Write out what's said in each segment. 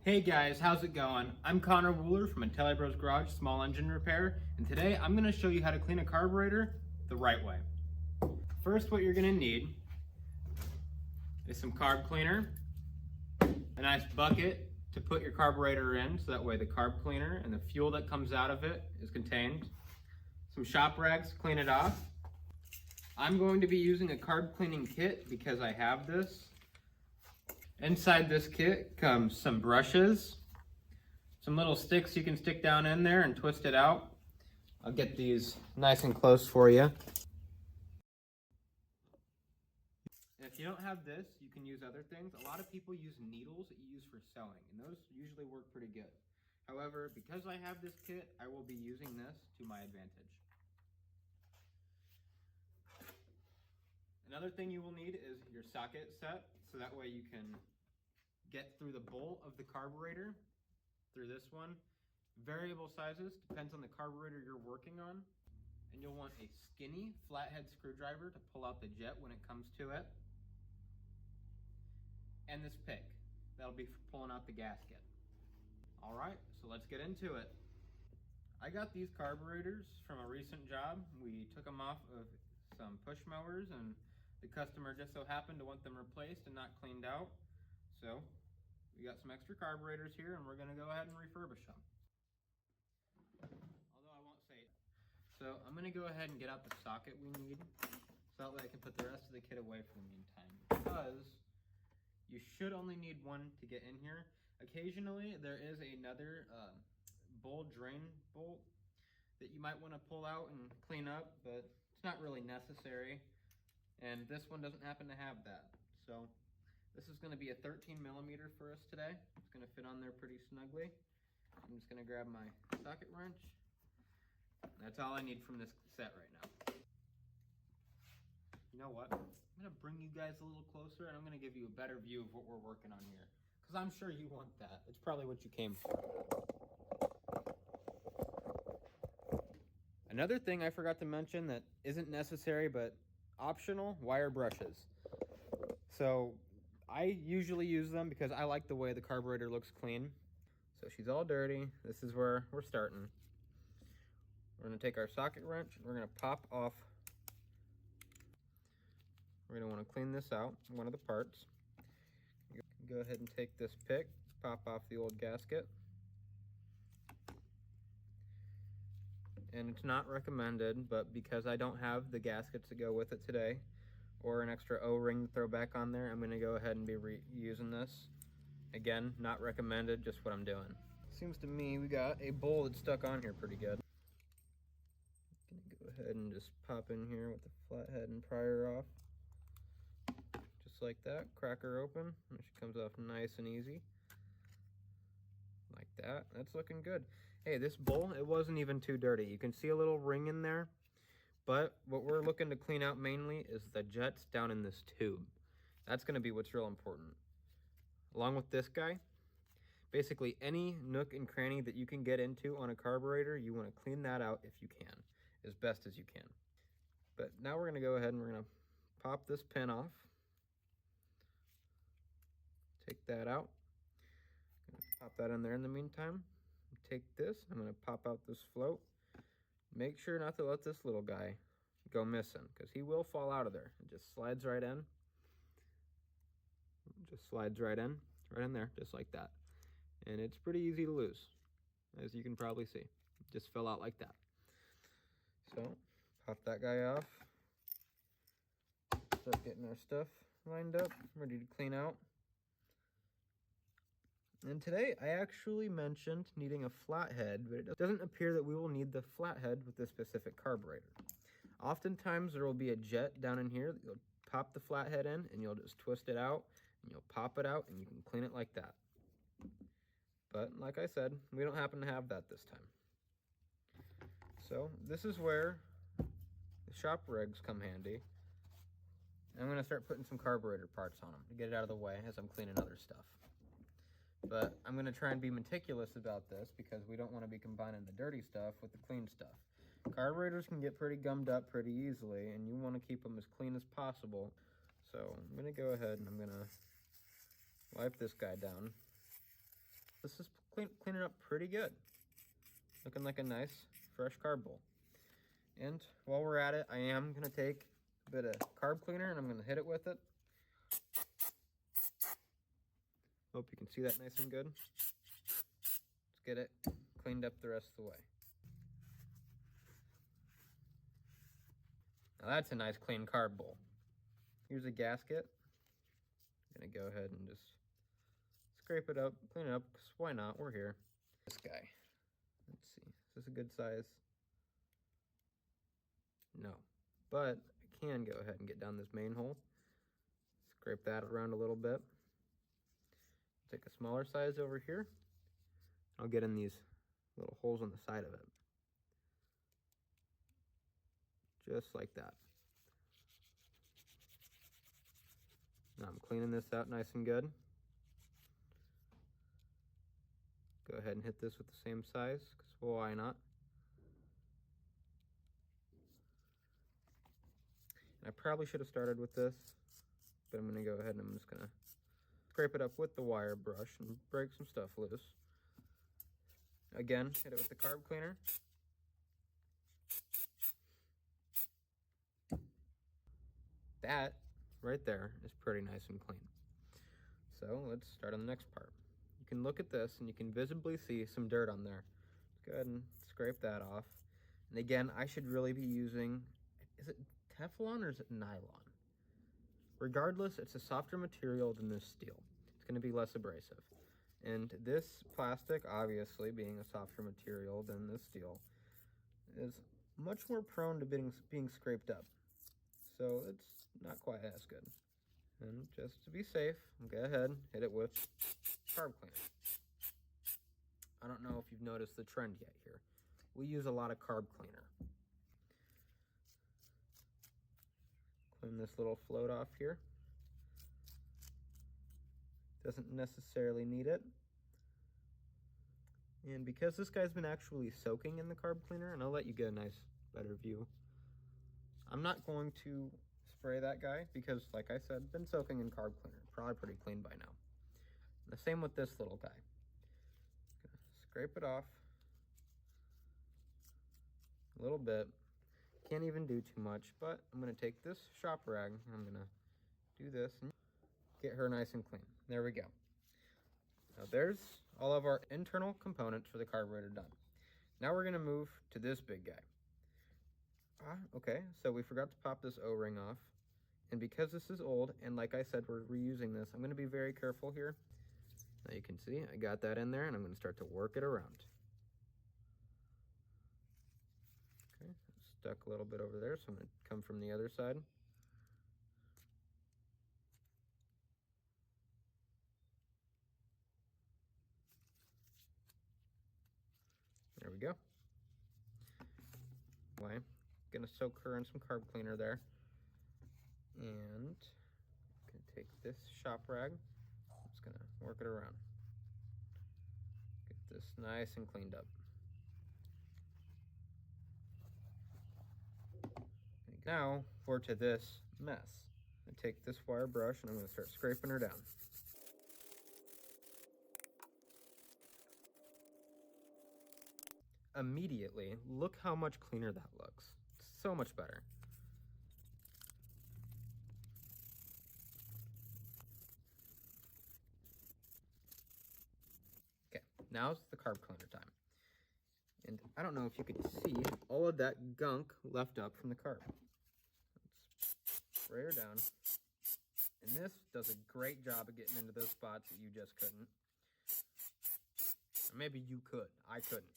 Hey guys, how's it going? I'm Connor Wooler from Intelli Bros Garage Small Engine Repair, and today I'm going to show you how to clean a carburetor the right way. First, what you're going to need is some carb cleaner, a nice bucket to put your carburetor in so that way the carb cleaner and the fuel that comes out of it is contained, some shop rags to clean it off. I'm going to be using a carb cleaning kit because I have this. Inside this kit comes some brushes, some little sticks you can stick down in there and twist it out. I'll get these nice and close for you. If you don't have this, you can use other things. A lot of people use needles that you use for sewing, and those usually work pretty good. However, because I have this kit, I will be using this to my advantage. Another thing you will need is your socket set, so that way you can get through the bolt of the carburetor through this one. Variable sizes, depends on the carburetor you're working on. And you'll want a skinny flathead screwdriver to pull out the jet when it comes to it. And this pick, that'll be for pulling out the gasket. All right, so let's get into it. I got these carburetors from a recent job. We took them off of some push mowers and the customer just so happened to want them replaced and not cleaned out. So we got some extra carburetors here and we're gonna go ahead and refurbish them. Although I won't say it. So I'm gonna go ahead and get out the socket we need so that way I can put the rest of the kit away for the meantime, because you should only need one to get in here. Occasionally there is another bowl drain bolt that you might want to pull out and clean up, but it's not really necessary. And this one doesn't happen to have that. So this is going to be a 13mm for us today. It's going to fit on there pretty snugly. I'm just going to grab my socket wrench. That's all I need from this set right now. You know what? I'm going to bring you guys a little closer and I'm going to give you a better view of what we're working on here, because I'm sure you want that. It's probably what you came for. Another thing I forgot to mention that isn't necessary but optional, wire brushes. So I usually use them because I like the way the carburetor looks clean. So she's all dirty. This is where we're starting. We're going to take our socket wrench and we're going to pop off. We're going to want to clean this out, one of the parts. Go ahead and take this pick, pop off the old gasket. And it's not recommended, but because I don't have the gaskets to go with it today, or an extra O-ring to throw back on there, I'm going to go ahead and be reusing this. Again, not recommended, just what I'm doing. Seems to me we got a bowl that's stuck on here pretty good. I'm going to go ahead and just pop in here with the flathead and prior off. Just like that, crack her open, and she comes off nice and easy. Like that, that's looking good. Hey, this bowl, it wasn't even too dirty. You can see a little ring in there, but what we're looking to clean out mainly is the jets down in this tube. That's gonna be what's real important. Along with this guy, basically any nook and cranny that you can get into on a carburetor, you wanna clean that out if you can, as best as you can. But now we're gonna go ahead and we're gonna pop this pin off. Take that out. Pop that in there in the meantime. Take this, I'm going to pop out this float. Make sure not to let this little guy go missing, because he will fall out of there. It just slides right in. Just slides right in there, just like that. And it's pretty easy to lose, as you can probably see. It just fell out like that. So, pop that guy off. Start getting our stuff lined up, ready to clean out. And today I actually mentioned needing a flathead, but it doesn't appear that we will need the flathead with this specific carburetor. Oftentimes there will be a jet down in here that you'll pop the flathead in and you'll just twist it out and you'll pop it out and you can clean it like that. But like I said, we don't happen to have that this time. So this is where the shop rigs come handy. I'm going to start putting some carburetor parts on them to get it out of the way as I'm cleaning other stuff. But I'm going to try and be meticulous about this because we don't want to be combining the dirty stuff with the clean stuff. Carburetors can get pretty gummed up pretty easily, and you want to keep them as clean as possible. So I'm going to go ahead and I'm going to wipe this guy down cleaning up pretty good. Looking like a nice, fresh carb bowl. And while we're at it, I am going to take a bit of carb cleaner and I'm going to hit it with it. Hope you can see that nice and good. Let's get it cleaned up the rest of the way. Now that's a nice clean carb bowl. Here's a gasket. I'm going to go ahead and just scrape it up, clean it up, because why not? We're here. This guy. Let's see. Is this a good size? No. But I can go ahead and get down this main hole. Scrape that around a little bit. Take a smaller size over here. I'll get in these little holes on the side of it. Just like that. Now I'm cleaning this out nice and good. Go ahead and hit this with the same size, because why not? And I probably should have started with this, but I'm going to go ahead and I'm just going to scrape it up with the wire brush and break some stuff loose. Again, hit it with the carb cleaner. That right there is pretty nice and clean. So let's start on the next part. You can look at this and you can visibly see some dirt on there. Go ahead and scrape that off. And again, I should really be using, is it Teflon or is it nylon? Regardless, it's a softer material than this steel. It's going to be less abrasive. And this plastic, obviously, being a softer material than this steel, is much more prone to being scraped up. So it's not quite as good. And just to be safe, go ahead, hit it with carb cleaner. I don't know if you've noticed the trend yet here. We use a lot of carb cleaner. Clean this little float off here. Doesn't necessarily need it. And because this guy's been actually soaking in the carb cleaner, and I'll let you get a nice, better view, I'm not going to spray that guy because, like I said, been soaking in carb cleaner. Probably pretty clean by now. And the same with this little guy. Scrape it off a little bit. Can't even do too much, but I'm going to take this shop rag and I'm going to do this and get her nice and clean. There we go. Now there's all of our internal components for the carburetor done. Now we're going to move to this big guy. Okay, so we forgot to pop this O-ring off. And because this is old, and like I said, we're reusing this, I'm going to be very careful here. Now you can see I got that in there, and I'm going to start to work it around. Okay, stuck a little bit over there, so I'm going to come from the other side. There we go. Anyway, going to soak her in some carb cleaner there. And I'm going to take this shop rag. I'm just going to work it around. Get this nice and cleaned up. Now we're to this mess. I take this wire brush and I'm going to start scraping her down. Immediately, look how much cleaner that looks. So much better. Okay, now's the carb cleaner time. And I don't know if you can see all of that gunk left up from the carb. Let's spray her down. And this does a great job of getting into those spots that you just couldn't. Or maybe you could. I couldn't.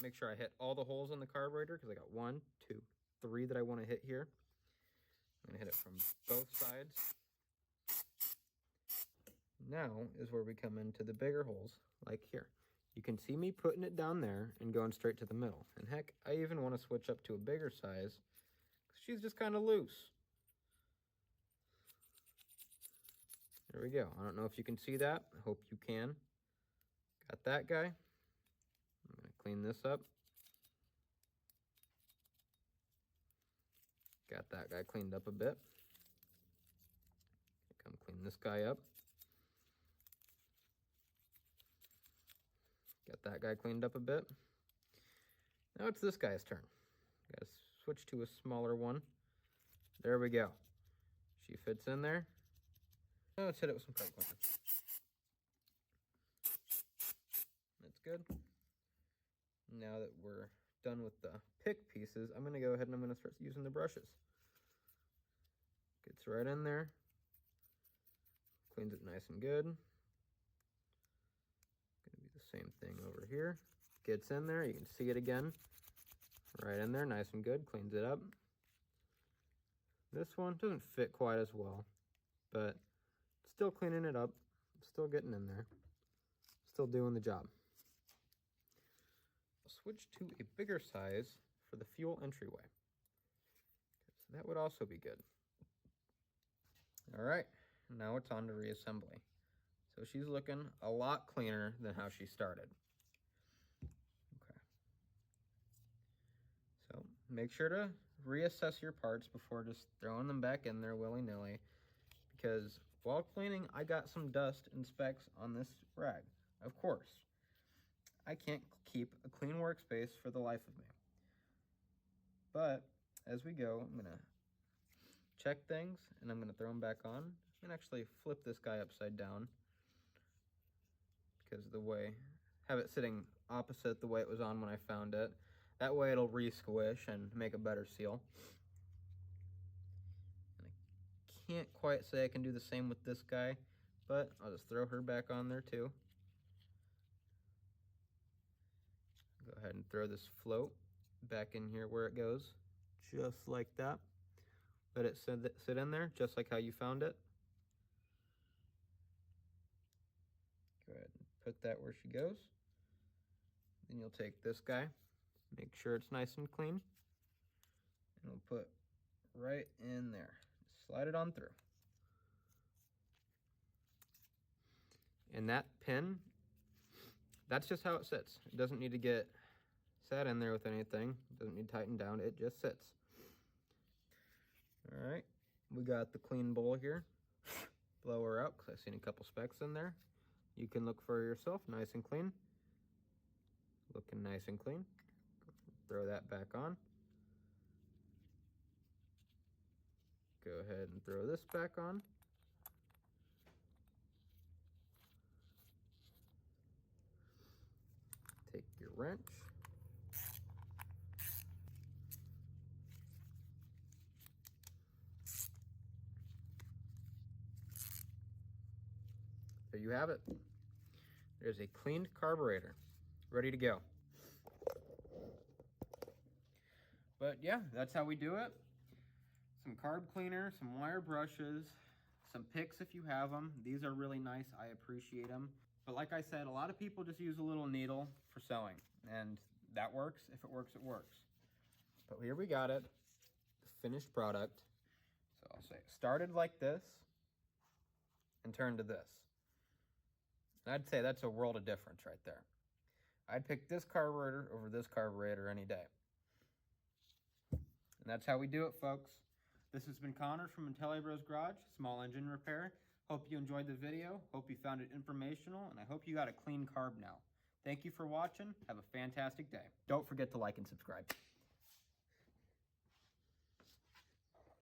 Make sure I hit all the holes on the carburetor because I got 1, 2, 3 that I want to hit here. I'm going to hit it from both sides. Now is where we come into the bigger holes, like here. You can see me putting it down there and going straight to the middle. And heck, I even want to switch up to a bigger size because she's just kind of loose. There we go. I don't know if you can see that. I hope you can. Got that guy. I'm going to clean this up. Got that guy cleaned up a bit. Come clean this guy up. Got that guy cleaned up a bit. Now it's this guy's turn. Gotta switch to a smaller one. There we go. She fits in there. Now let's hit it with some carb cleaner. That's good. Now that we're done with the pick pieces, I'm gonna go ahead and I'm gonna start using the brushes. Gets right in there. Cleans it nice and good. Gonna be the same thing over here. Gets in there, you can see it again. Right in there, nice and good, cleans it up. This one doesn't fit quite as well, but still cleaning it up, still getting in there, still doing the job. I'll switch to a bigger size for the fuel entryway. So that would also be good. All right, now it's on to reassembly. So she's looking a lot cleaner than how she started. Okay. So make sure to reassess your parts before just throwing them back in there willy-nilly, because while cleaning, I got some dust and specks on this rag. Of course, I can't keep a clean workspace for the life of me. But as we go, I'm gonna check things and I'm gonna throw them back on. And actually flip this guy upside down, because of the way, have it sitting opposite the way it was on when I found it. That way it'll re-squish and make a better seal. And I can't quite say I can do the same with this guy, but I'll just throw her back on there too. Go ahead and throw this float back in here where it goes, just like that. Let it sit in there, just like how you found it. Go ahead and put that where she goes. Then you'll take this guy, make sure it's nice and clean, and we'll put right in there. Slide it on through. And that pin, that's just how it sits. It doesn't need to get sat in there with anything. It doesn't need tightened down, it just sits. All right, we got the clean bowl here. Blow her out, because I've seen a couple specks in there. You can look for yourself, nice and clean. Looking nice and clean. Throw that back on. Go ahead and throw this back on. Take your wrench. There you have it. There's a cleaned carburetor, ready to go. But yeah, that's how we do it. Some carb cleaner, some wire brushes, some picks if you have them. These are really nice, I appreciate them. But like I said, a lot of people just use a little needle for sewing, and that works. If it works, it works. But here we got it, the finished product. So I'll say it started like this and turned to this. I'd say that's a world of difference right there. I'd pick this carburetor over this carburetor any day. And that's how we do it, folks. This has been Connor from IntelliBros Garage, small engine repair. Hope you enjoyed the video. Hope you found it informational, and I hope you got a clean carb now. Thank you for watching. Have a fantastic day. Don't forget to like and subscribe.